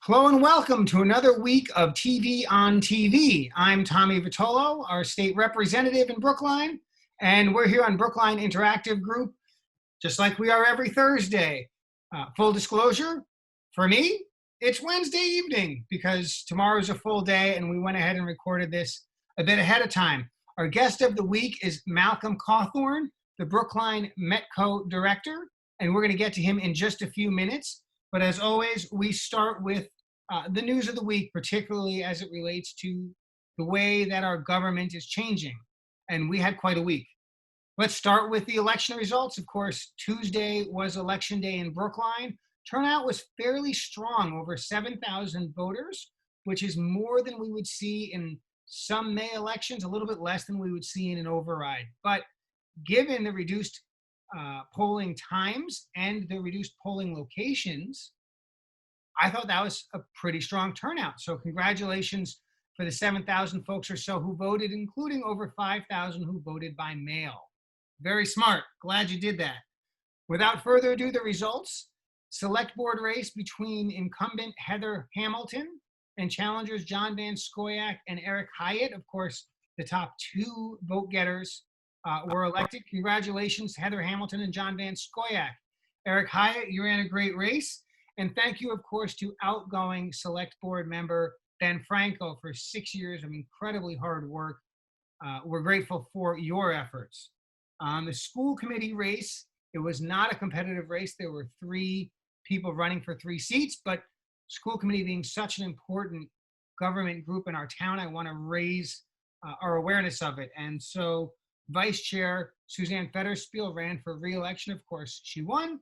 Hello and welcome to another week of TV on TV. I'm Tommy Vitolo, our state representative in Brookline, and we're here on Brookline Interactive Group, just like we are every Thursday. Full disclosure, for me, it's Wednesday evening because tomorrow's a full day and we went ahead and recorded this a bit ahead of time. Our guest of the week is Malcolm Cawthorne, the Brookline METCO director, and we're going to get to him in just a few minutes. But as always, we start with the news of the week, particularly as it relates to the way that our government is changing. And we had quite a week. Let's start with the election results. Of course, Tuesday was election day in Brookline. Turnout was fairly strong, over 7,000 voters, which is more than we would see in some May elections, a little bit less than we would see in an override. But given the reduced polling times and the reduced polling locations, I thought that was a pretty strong turnout. So congratulations for the 7,000 folks or so who voted, including over 5,000 who voted by mail. Very smart. Glad you did that. Without further ado, the results. Select board race between incumbent Heather Hamilton and challengers John Van Scoyac and Eric Hyatt. Of course, the top two vote getters were elected. Congratulations, Heather Hamilton and John Van Scoyac. Eric Hyatt, you ran a great race. And thank you, of course, to outgoing select board member Ben Franco for 6 years of incredibly hard work. We're grateful for your efforts. The school committee race, it was not a competitive race. There were 3 people running for 3 seats, but school committee being such an important government group in our town, I want to raise our awareness of it. And so Vice Chair Suzanne Fetterspiel ran for re-election. Of course, she won.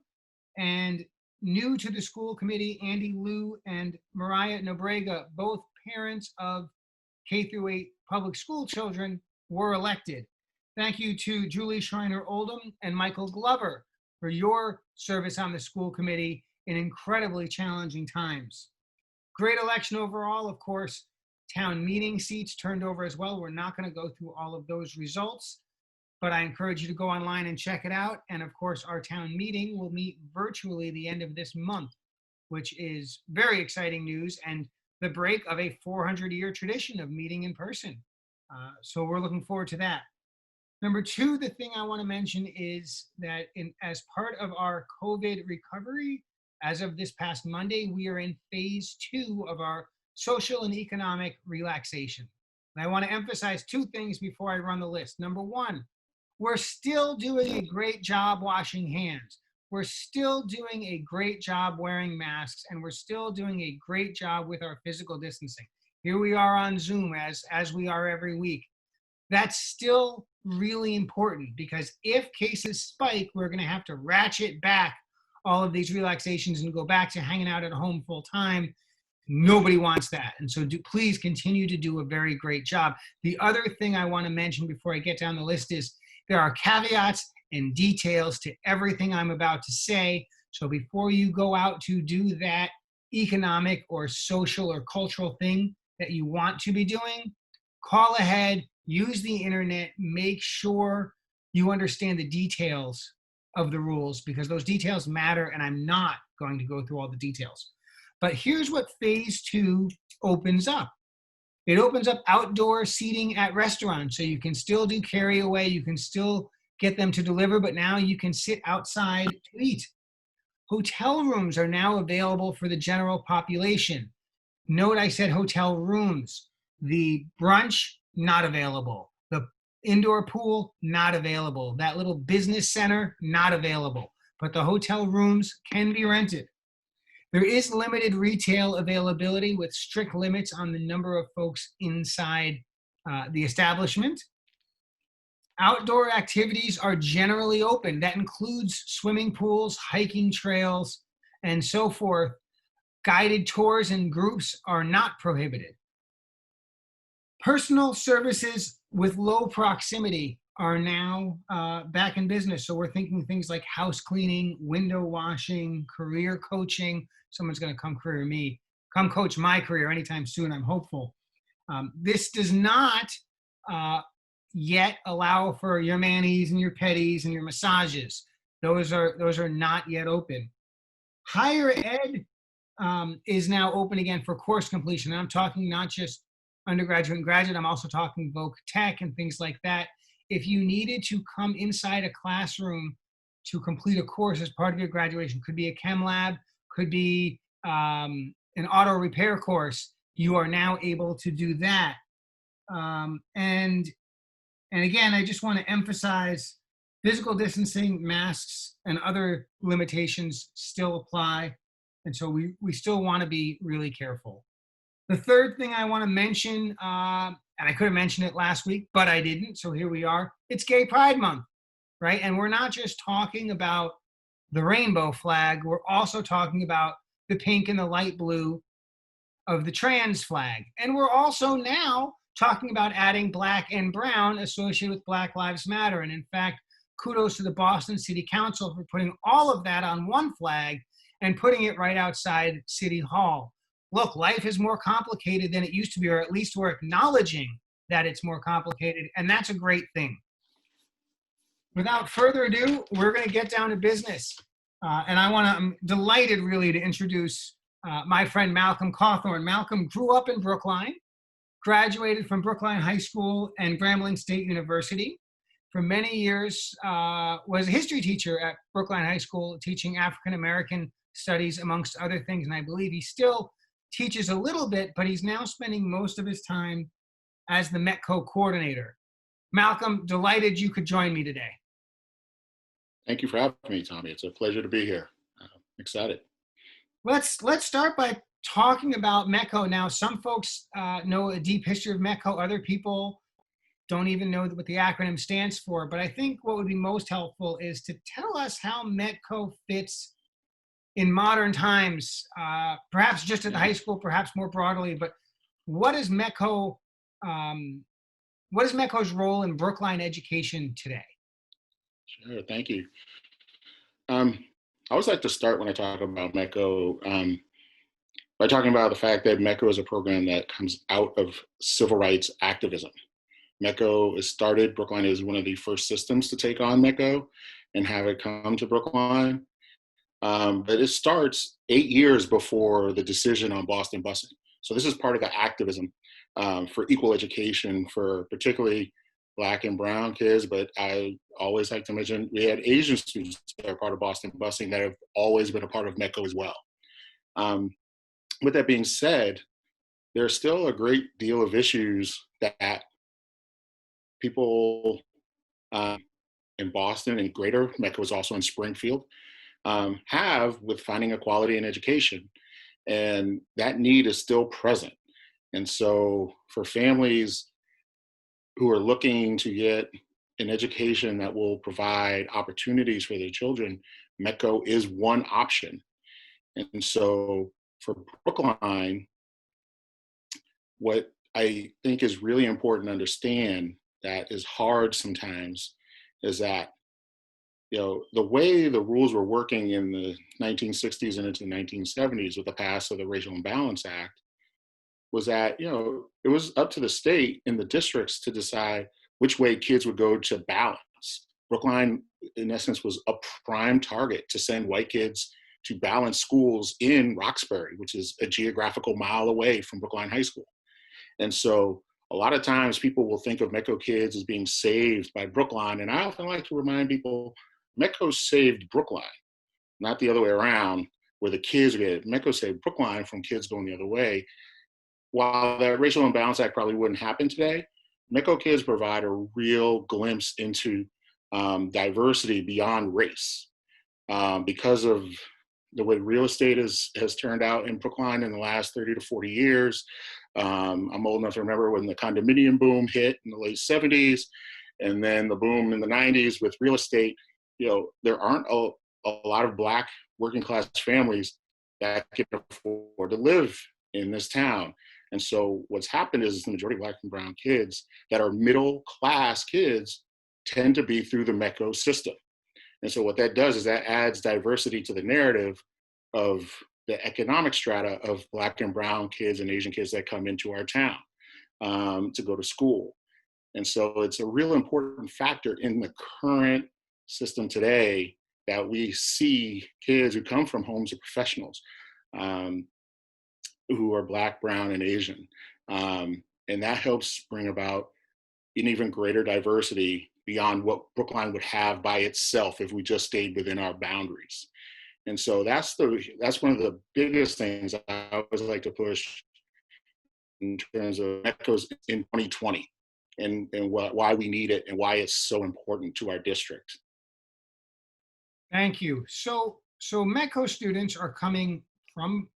And new to the school committee, Andy Liu and Mariah Nobrega, both parents of K-8 public school children, were elected. Thank you to Julie Schreiner Oldham and Michael Glover for your service on the school committee in incredibly challenging times. Great election overall. Of course, town meeting seats turned over as well. We're not going to go through all of those results, but I encourage you to go online and check it out. And of course, our town meeting will meet virtually the end of this month, which is very exciting news and the break of a 400-year tradition of meeting in person. So we're looking forward to that. Number 2, the thing I want to mention is that as part of our COVID recovery, as of this past Monday, we are in phase 2 of our social and economic relaxation. And I want to emphasize 2 things before I run the list. Number 1, we're still doing a great job washing hands. We're still doing a great job wearing masks, and we're still doing a great job with our physical distancing. Here we are on Zoom as we are every week. That's still really important because if cases spike, we're going to have to ratchet back all of these relaxations and go back to hanging out at home full time. Nobody wants that. And so please continue to do a very great job. The other thing I want to mention before I get down the list is there are caveats and details to everything I'm about to say. So before you go out to do that economic or social or cultural thing that you want to be doing, call ahead, use the internet, make sure you understand the details of the rules because those details matter, and I'm not going to go through all the details. But here's what phase 2 opens up. It opens up outdoor seating at restaurants, so you can still do carry away, you can still get them to deliver, but now you can sit outside to eat. Hotel rooms are now available for the general population. Note I said hotel rooms. The brunch, not available. The indoor pool, not available. That little business center, not available. But the hotel rooms can be rented. There is limited retail availability with strict limits on the number of folks inside the establishment. Outdoor activities are generally open. That includes swimming pools, hiking trails, and so forth. Guided tours and groups are not prohibited. Personal services with low proximity are now back in business. So we're thinking things like house cleaning, window washing, career coaching. Someone's going to come coach my career anytime soon, I'm hopeful. This does not yet allow for your manis and your pedis and your massages. Those are not yet open. Higher ed is now open again for course completion. And I'm talking not just undergraduate and graduate, I'm also talking voc tech and things like that. If you needed to come inside a classroom to complete a course as part of your graduation, could be a chem lab, could be an auto repair course, you are now able to do that. And again, I just want to emphasize physical distancing, masks, and other limitations still apply. And so we still want to be really careful. The third thing I want to mention, and I could have mentioned it last week, but I didn't. So here we are. It's Gay Pride Month, right? And we're not just talking about the rainbow flag. We're also talking about the pink and the light blue of the trans flag. And we're also now talking about adding black and brown associated with Black Lives Matter. And in fact, kudos to the Boston City Council for putting all of that on one flag and putting it right outside City Hall. Look, life is more complicated than it used to be, or at least we're acknowledging that it's more complicated, and that's a great thing. Without further ado, we're going to get down to business. I'm delighted really to introduce my friend Malcolm Cawthorne. Malcolm grew up in Brookline, graduated from Brookline High School and Grambling State University. For many years, was a history teacher at Brookline High School, teaching African American studies, amongst other things. And I believe he still teaches a little bit, but he's now spending most of his time as the METCO coordinator. Malcolm, delighted you could join me today. Thank you for having me, Tommy. It's a pleasure to be here. I'm excited. Let's start by talking about MECO. Now, some folks know a deep history of MECO. Other people don't even know what the acronym stands for. But I think what would be most helpful is to tell us how MECO fits in modern times, perhaps just at the high school, perhaps more broadly. But what is MECO? What is MECO's role in Brookline education today? Sure, thank you. I always like to start when I talk about MECO by talking about the fact that MECO is a program that comes out of civil rights activism. MECO is started, Brookline is one of the first systems to take on MECO and have it come to Brookline. But it starts 8 years before the decision on Boston busing. So this is part of the activism for equal education for particularly Black and brown kids, but I always like to mention we had Asian students that are part of Boston busing that have always been a part of MECO as well. With that being said, there's still a great deal of issues that people in Boston and greater, MECO is also in Springfield, have with finding equality in education. And that need is still present. And so for families who are looking to get an education that will provide opportunities for their children, MECO is one option. And so for Brookline, what I think is really important to understand that is hard sometimes is that, you know, the way the rules were working in the 1960s and into the 1970s with the pass of the Racial Imbalance Act was that, you know, it was up to the state and the districts to decide which way kids would go to balance. Brookline, in essence, was a prime target to send white kids to balance schools in Roxbury, which is a geographical mile away from Brookline High School. And so a lot of times people will think of MECO kids as being saved by Brookline. And I often like to remind people, MECO saved Brookline, not the other way around, where the kids get MECO saved Brookline from kids going the other way. While the Racial Imbalance Act probably wouldn't happen today, MECO kids provide a real glimpse into diversity beyond race. Because of the way real estate has turned out in Brookline in the last 30 to 40 years. I'm old enough to remember when the condominium boom hit in the late 70s, and then the boom in the 90s with real estate. You know, there aren't a lot of Black working class families that can afford to live in this town. And so what's happened is the majority of Black and brown kids that are middle class kids tend to be through the MECO system. And so what that does is that adds diversity to the narrative of the economic strata of Black and brown kids and Asian kids that come into our town to go to school. And so it's a real important factor in the current system today that we see kids who come from homes of professionals um, who are Black, Brown, and Asian. And that helps bring about an even greater diversity beyond what Brookline would have by itself if we just stayed within our boundaries. And so that's one of the biggest things I always like to push in terms of MECOs in 2020 and why we need it and why it's so important to our district. Thank you. So MECO students are coming from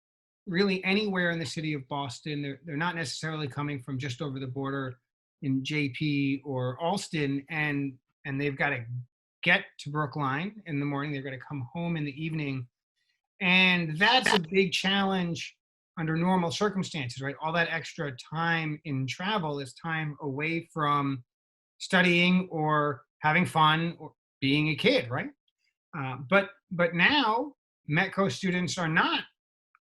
really anywhere in the city of Boston. They're not necessarily coming from just over the border in JP or Alston, and they've got to get to Brookline in the morning. They've got to come home in the evening, and that's a big challenge under normal circumstances, right? All that extra time in travel is time away from studying or having fun or being a kid, right? But now METCO students are not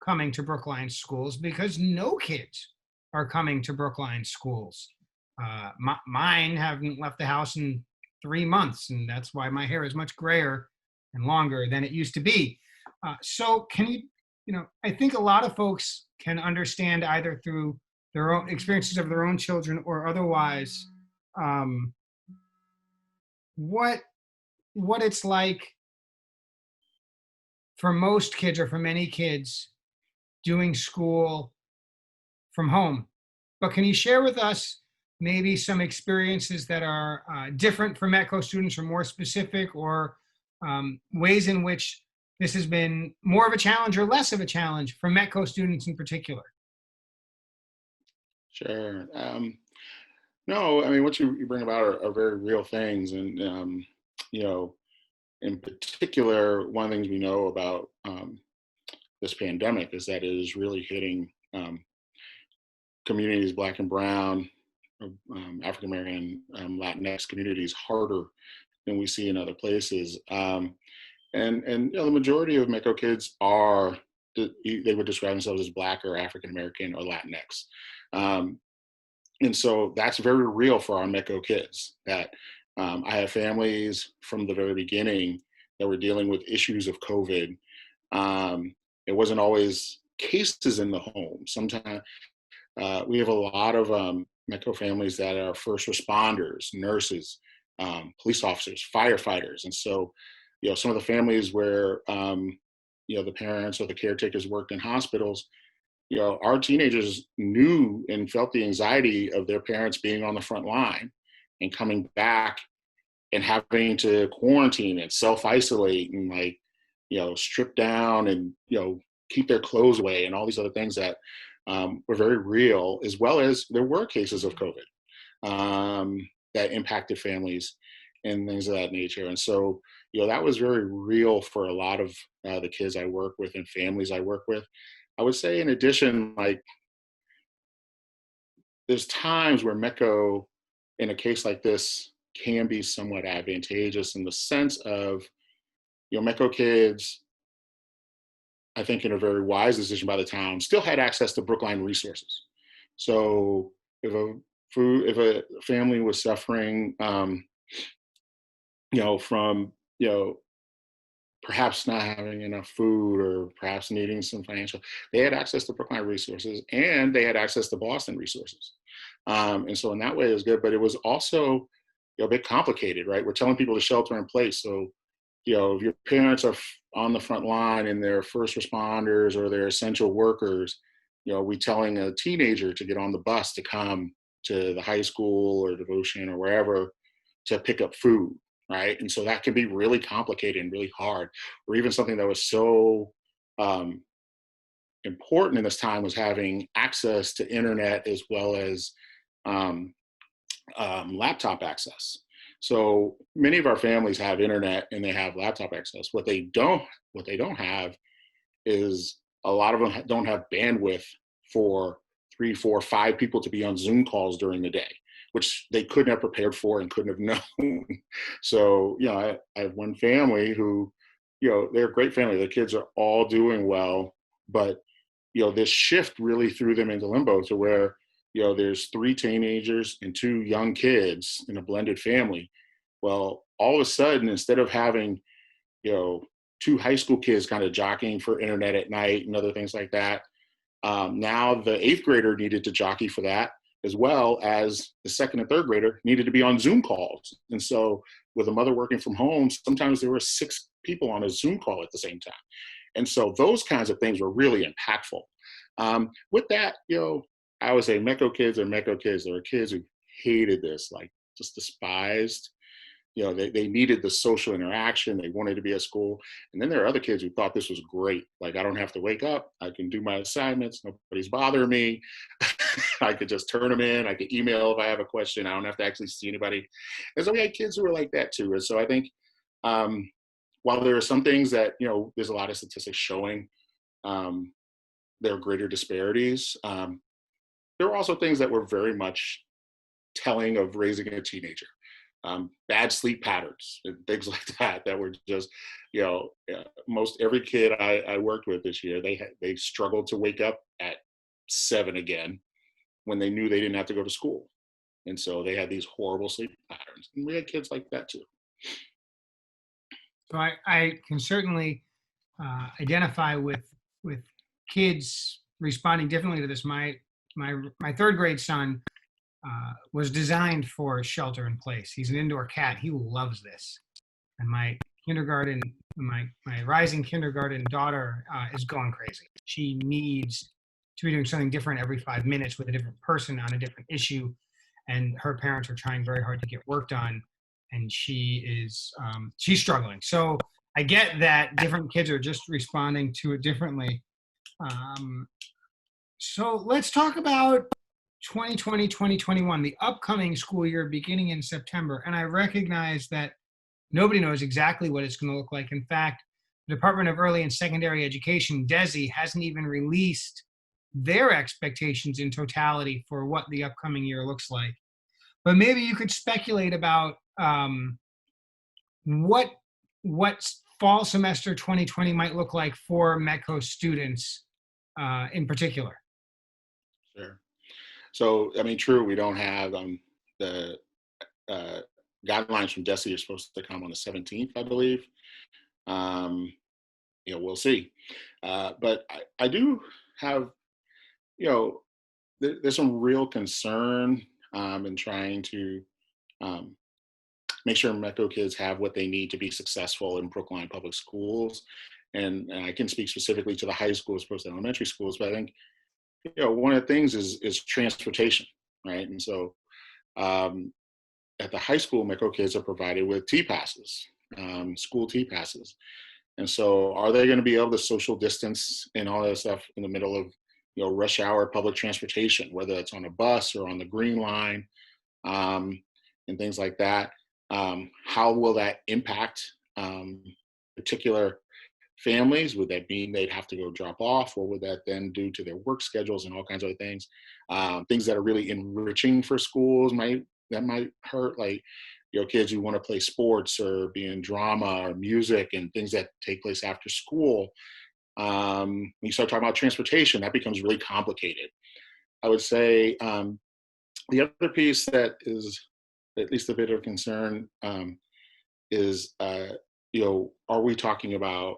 coming to Brookline schools because no kids are coming to Brookline schools. Mine haven't left the house in 3 months, and that's why my hair is much grayer and longer than it used to be. So can I think a lot of folks can understand either through their own experiences of their own children or otherwise um, what it's like for most kids or for many kids doing school from home. But can you share with us maybe some experiences that are different for METCO students or more specific, or ways in which this has been more of a challenge or less of a challenge for METCO students in particular? Sure. No, I mean, what you bring about are very real things. And, you know, in particular, one of the things we know about this pandemic is that it is really hitting communities, Black and Brown, African American, Latinx communities harder than we see in other places. And the majority of MECO kids are, they would describe themselves as Black or African American or Latinx. And so that's very real for our MECO kids, that I have families from the very beginning that were dealing with issues of COVID. It wasn't always cases in the home. Sometimes we have a lot of MECO families that are first responders, nurses, police officers, firefighters. And so, some of the families where, the parents or the caretakers worked in hospitals, our teenagers knew and felt the anxiety of their parents being on the front line and coming back and having to quarantine and self-isolate and strip down and, keep their clothes away and all these other things that were very real, as well as there were cases of COVID that impacted families and things of that nature. And so, that was very real for a lot of the kids I work with and families I work with. I would say, in addition, there's times where MECO, in a case like this, can be somewhat advantageous in the sense of, MECO kids, I think in a very wise decision by the town, still had access to Brookline resources. So if a family was suffering, from, perhaps not having enough food or perhaps needing some financial, they had access to Brookline resources and they had access to Boston resources. And so in that way it was good, but it was also a bit complicated, right? We're telling people to shelter in place. So, if your parents are on the front line and they're first responders or they're essential workers, we telling a teenager to get on the bus to come to the high school or devotion or wherever to pick up food, right? And so that can be really complicated and really hard. Or even something that was so important in this time was having access to internet as well as laptop access. So many of our families have internet and they have laptop access. What they don't have is a lot of them don't have bandwidth for 3, 4, 5 people to be on Zoom calls during the day, which they couldn't have prepared for and couldn't have known. So, I have one family who, they're a great family. The kids are all doing well, but, this shift really threw them into limbo to where, there's 3 teenagers and 2 young kids in a blended family. Well, all of a sudden, instead of having, two high school kids kind of jockeying for internet at night and other things like that. Now the 8th grader needed to jockey for that, as well as the 2nd and 3rd grader needed to be on Zoom calls. And so with a mother working from home, sometimes there were 6 people on a Zoom call at the same time. And so those kinds of things were really impactful. With that, I would say MECO kids are MECO kids. There were kids who hated this, like just despised. They needed the social interaction. They wanted to be at school. And then there are other kids who thought this was great. Like, I don't have to wake up. I can do my assignments. Nobody's bothering me. I could just turn them in. I could email if I have a question. I don't have to actually see anybody. And so we had kids who were like that too. And so I think while there are some things that, there's a lot of statistics showing there are greater disparities, there were also things that were very much telling of raising a teenager. Bad sleep patterns and things like that were just, most every kid I worked with this year, they struggled to wake up at 7 again when they knew they didn't have to go to school. And so they had these horrible sleep patterns. And we had kids like that too. So I can certainly identify with kids responding differently to this. My 3rd grade son was designed for shelter in place. He's an indoor cat. He loves this. And my rising kindergarten daughter is going crazy. She needs to be doing something different every 5 minutes with a different person on a different issue. And her parents are trying very hard to get work done. And she's struggling. So I get that different kids are just responding to it differently. So let's talk about 2020, 2021, the upcoming school year beginning in September. And I recognize that nobody knows exactly what it's going to look like. In fact, the Department of Early and Secondary Education, DESE, hasn't even released their expectations in totality for what the upcoming year looks like. But maybe you could speculate about what fall semester 2020 might look like for MECO students in particular. Sure. So, true, we don't have the guidelines from DESE are supposed to come on the 17th, I believe. We'll see. But I do have, there's some real concern in trying to make sure MECO kids have what they need to be successful in Brookline Public Schools. And I can speak specifically to the high school as opposed to elementary schools, but I think, one of the things is transportation, right? And so at the high school, MECO kids are provided with T-passes, school T-passes. And so are they going to be able to social distance and all that stuff in the middle of, rush hour public transportation, whether it's on a bus or on the Green Line and things like that? How will that impact particular families? Would that mean they'd have to go drop off? What would that then do to their work schedules and all kinds of things? Things that are really enriching for schools might hurt, like, kids who want to play sports or be in drama or music and things that take place after school. When you start talking about transportation, that becomes really complicated. I would say the other piece that is at least a bit of concern is, are we talking about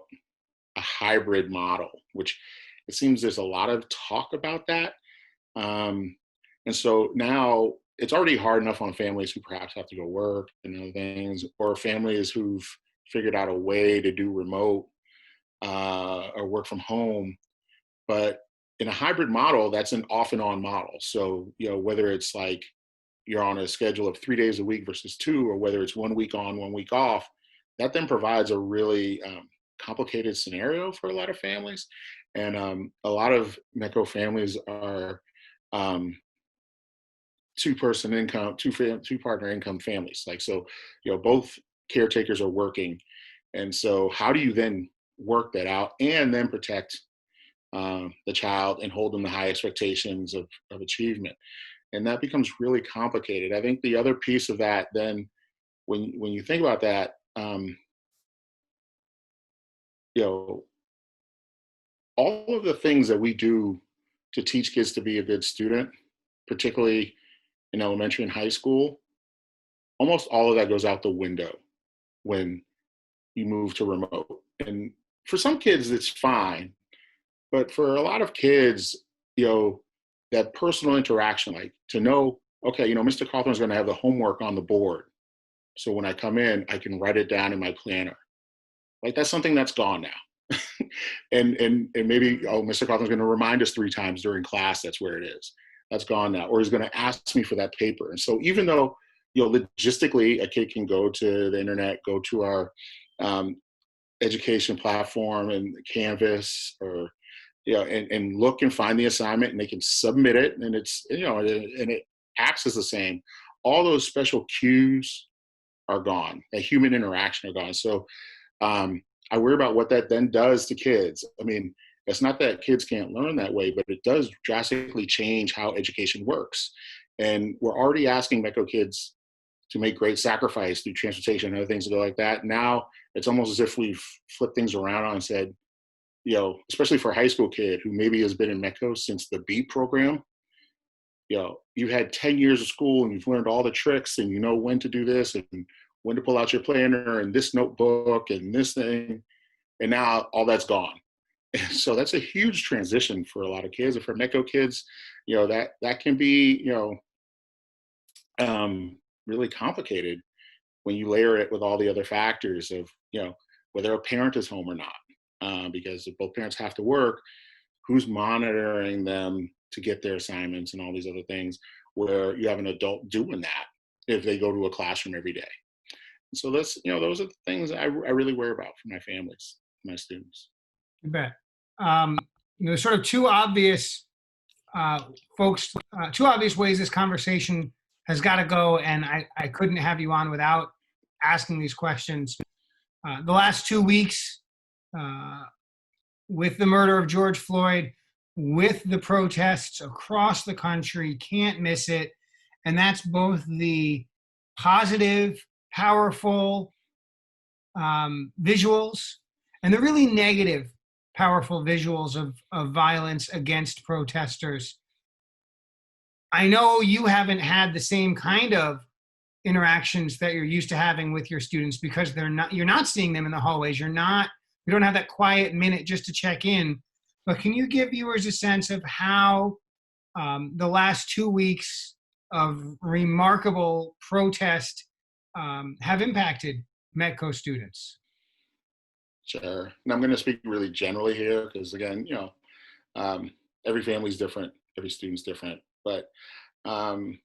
a hybrid model, which it seems there's a lot of talk about that. And so now it's already hard enough on families who perhaps have to go work and other things, or families who've figured out a way to do remote or work from home. But in a hybrid model, that's an off and on model. So, whether it's like you're on a schedule of 3 days a week versus 2, or whether it's 1 week on, 1 week off, that then provides a really complicated scenario for a lot of families. And a lot of MECO families are two-partner income families. Like, so, both caretakers are working. And so how do you then work that out and then protect the child and hold them to high expectations of achievement? And that becomes really complicated. I think the other piece of that then, when you think about that, all of the things that we do to teach kids to be a good student, particularly in elementary and high school, almost all of that goes out the window when you move to remote. And for some kids, it's fine. But for a lot of kids, that personal interaction, like to know, okay, Mr. Cawthorne is going to have the homework on the board. So when I come in, I can write it down in my planner. Like that's something that's gone now. and maybe, Mr. Cawthorne is going to remind us 3 times during class, that's where it is. That's gone now. Or he's going to ask me for that paper. And so even though, logistically, a kid can go to the internet, go to our education platform and Canvas, or and look and find the assignment, and they can submit it, and it's and it acts as the same. All those special cues are gone. That human interaction are gone. So I worry about what that then does to kids. I mean, it's not that kids can't learn that way, but it does drastically change how education works. And we're already asking MECO kids to make great sacrifice through transportation and other things to go like that. Now it's almost as if we've flipped things around and said, especially for a high school kid who maybe has been in MECO since the BEAT program, you've had 10 years of school and you've learned all the tricks, and you know when to do this and when to pull out your planner and this notebook and this thing. And now all that's gone. And so that's a huge transition for a lot of kids. And for MECO kids, that can be, really complicated when you layer it with all the other factors of, whether a parent is home or not. Because if both parents have to work, who's monitoring them to get their assignments and all these other things, where you have an adult doing that if they go to a classroom every day. And so those are the things I really worry about for my families, my students. You bet. Sort of two obvious two obvious ways this conversation has got to go, and I couldn't have you on without asking these questions. The last 2 weeks, with the murder of George Floyd, with the protests across the country, can't miss it. And that's both the positive, powerful visuals and the really negative, powerful visuals of violence against protesters. I know you haven't had the same kind of interactions that you're used to having with your students because you're not seeing them in the hallways. You don't have that quiet minute just to check in. But can you give viewers a sense of how the last 2 weeks of remarkable protest have impacted METCO students? Sure. And I'm going to speak really generally here because, again, every family's different, every student's different. But so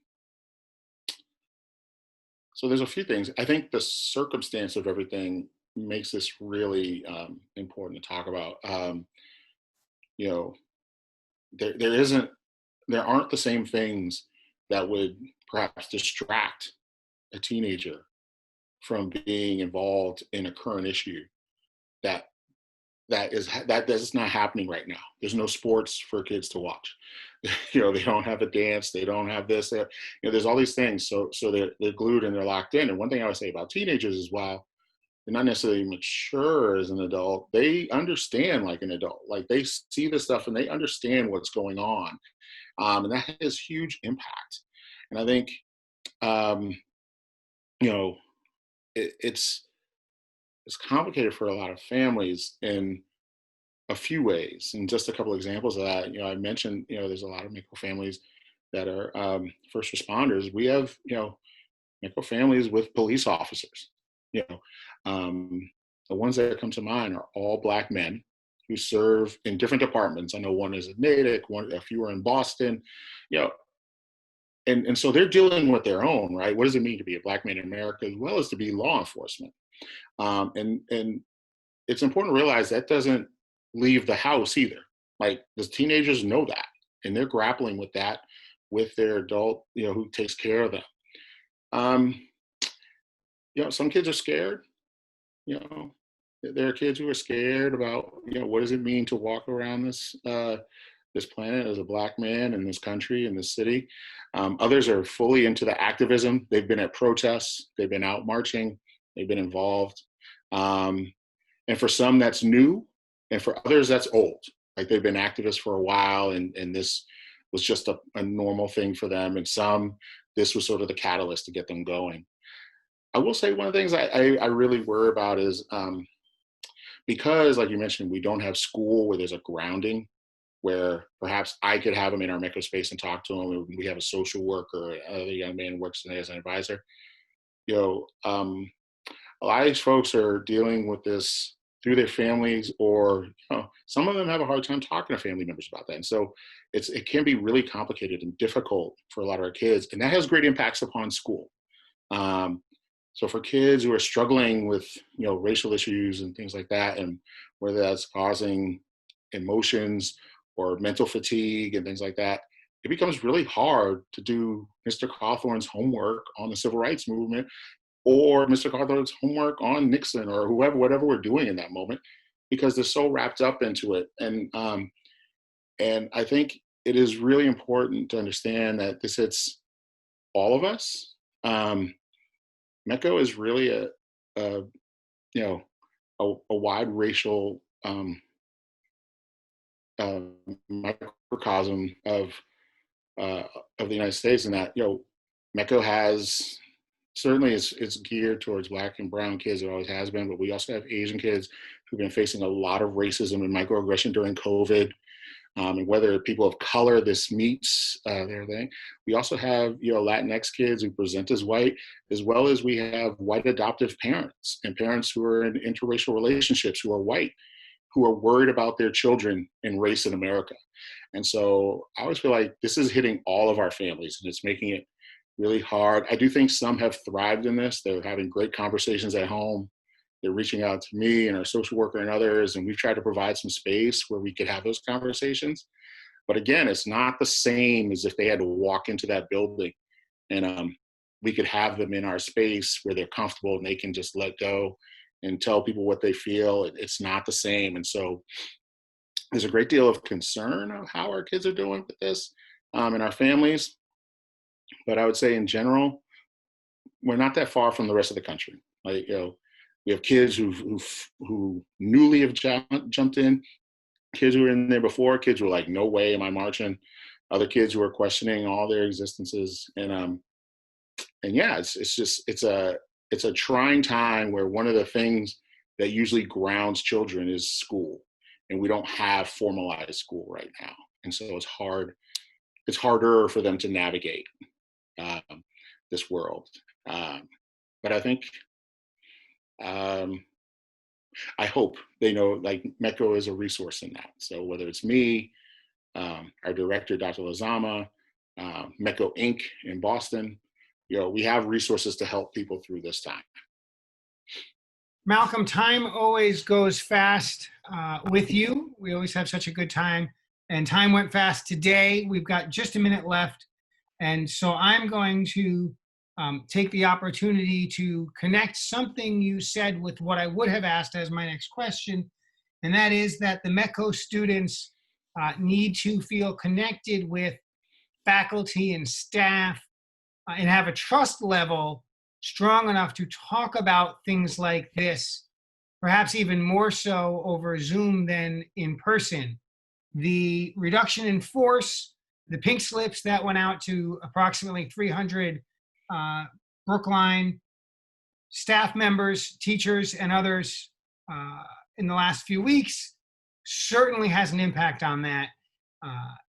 there's a few things. I think the circumstance of everything makes this really important to talk about. There aren't the same things that would perhaps distract a teenager from being involved in a current issue that is not happening right now. There's no sports for kids to watch. They don't have a dance. They don't have this. There's all these things. So they're glued and they're locked in. And one thing I would say about teenagers is, while they're not necessarily mature as an adult, they understand like an adult. Like they see this stuff and they understand what's going on. And that has huge impact. And I think, it's complicated for a lot of families in a few ways. And just a couple of examples of that, I mentioned, there's a lot of MECO families that are first responders. We have, MECO families with police officers. The ones that come to mind are all Black men who serve in different departments. I know one is in Natick, a few are in Boston, and so they're dealing with their own, right? What does it mean to be a Black man in America, as well as to be law enforcement? And it's important to realize that doesn't leave the house either. Like, the teenagers know that, and they're grappling with that with their adult, who takes care of them. Some kids are scared. There are kids who are scared about, what does it mean to walk around this planet as a Black man in this country, in this city. Others are fully into the activism. They've been at protests. They've been out marching. They've been involved. And for some, that's new. And for others, that's old. Like, they've been activists for a while, and this was just a normal thing for them. And some, this was sort of the catalyst to get them going. I will say one of the things I really worry about is because, like you mentioned, we don't have school where there's a grounding where perhaps I could have them in our MECO space and talk to them. We have a social worker, another young man who works as an advisor. You know, a lot of these folks are dealing with this through their families, or some of them have a hard time talking to family members about that. And so it can be really complicated and difficult for a lot of our kids, and that has great impacts upon school. So for kids who are struggling with racial issues and things like that, and whether that's causing emotions or mental fatigue and things like that, it becomes really hard to do Mr. Cawthorne's homework on the civil rights movement, or Mr. Cawthorne's homework on Nixon, or whatever we're doing in that moment, because they're so wrapped up into it. And I think it is really important to understand that this hits all of us. MECO is really a wide racial microcosm of the United States, and that MECO has certainly it's geared towards Black and brown kids. It always has been, but we also have Asian kids who've been facing a lot of racism and microaggression during COVID. And whether people of color this meets their thing. We also have Latinx kids who present as white, as well as we have white adoptive parents and parents who are in interracial relationships who are white, who are worried about their children and race in America. And so I always feel like this is hitting all of our families, and it's making it really hard. I do think some have thrived in this. They're having great conversations at home. They're reaching out to me and our social worker and others, and we've tried to provide some space where we could have those conversations. But again, it's not the same as if they had to walk into that building and we could have them in our space where they're comfortable and they can just let go and tell people what they feel. It's not the same. And so there's a great deal of concern of how our kids are doing with this and our families. But I would say in general, we're not that far from the rest of the country. Like, we have kids who newly have jumped in, kids who were in there before, kids who were like, no way am I marching, other kids who are questioning all their existences. And yeah, it's a trying time where one of the things that usually grounds children is school, and we don't have formalized school right now. And so it's harder for them to navigate this world. But I think, I hope they know, like, MECO is a resource in that. So whether it's me, our director, Dr. Lazama, MECO Inc. in Boston, we have resources to help people through this time. Malcolm, time always goes fast with you. We always have such a good time, and time went fast today. We've got just a minute left. And so I'm going to take the opportunity to connect something you said with what I would have asked as my next question, and that is that the MECO students need to feel connected with faculty and staff and have a trust level strong enough to talk about things like this, perhaps even more so over Zoom than in person. The reduction in force, the pink slips that went out to approximately 300 Brookline staff members, teachers, and others in the last few weeks certainly has an impact on that.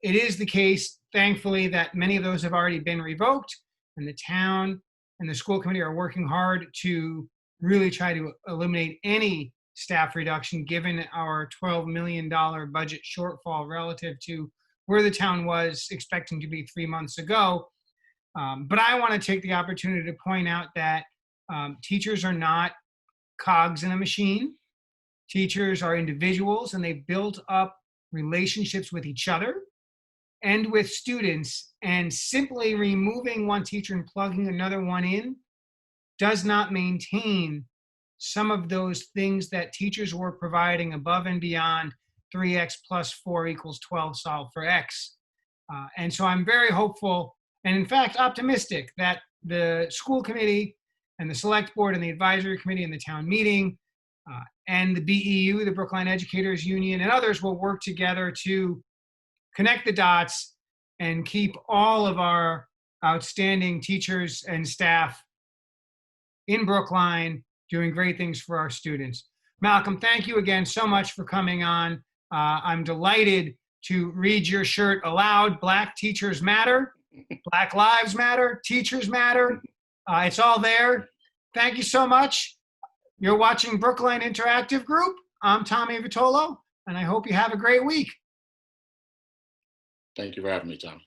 It is the case, thankfully, that many of those have already been revoked, and the town and the school committee are working hard to really try to eliminate any staff reduction given our $12 million budget shortfall relative to where the town was expecting to be 3 months ago. But I want to take the opportunity to point out that teachers are not cogs in a machine. Teachers are individuals, and they've built up relationships with each other and with students, and simply removing one teacher and plugging another one in does not maintain some of those things that teachers were providing above and beyond 3x plus 4 equals 12 solve for x. And so I'm very hopeful, and in fact optimistic, that the school committee and the select board and the advisory committee and the town meeting and the BEU, the Brookline Educators Union, and others will work together to connect the dots and keep all of our outstanding teachers and staff in Brookline doing great things for our students. Malcolm, thank you again so much for coming on. I'm delighted to read your shirt aloud. Black Teachers Matter, Black Lives Matter, Teachers Matter. It's all there. Thank you so much. You're watching Brookline Interactive Group. I'm Tommy Vitolo, and I hope you have a great week. Thank you for having me, Tom.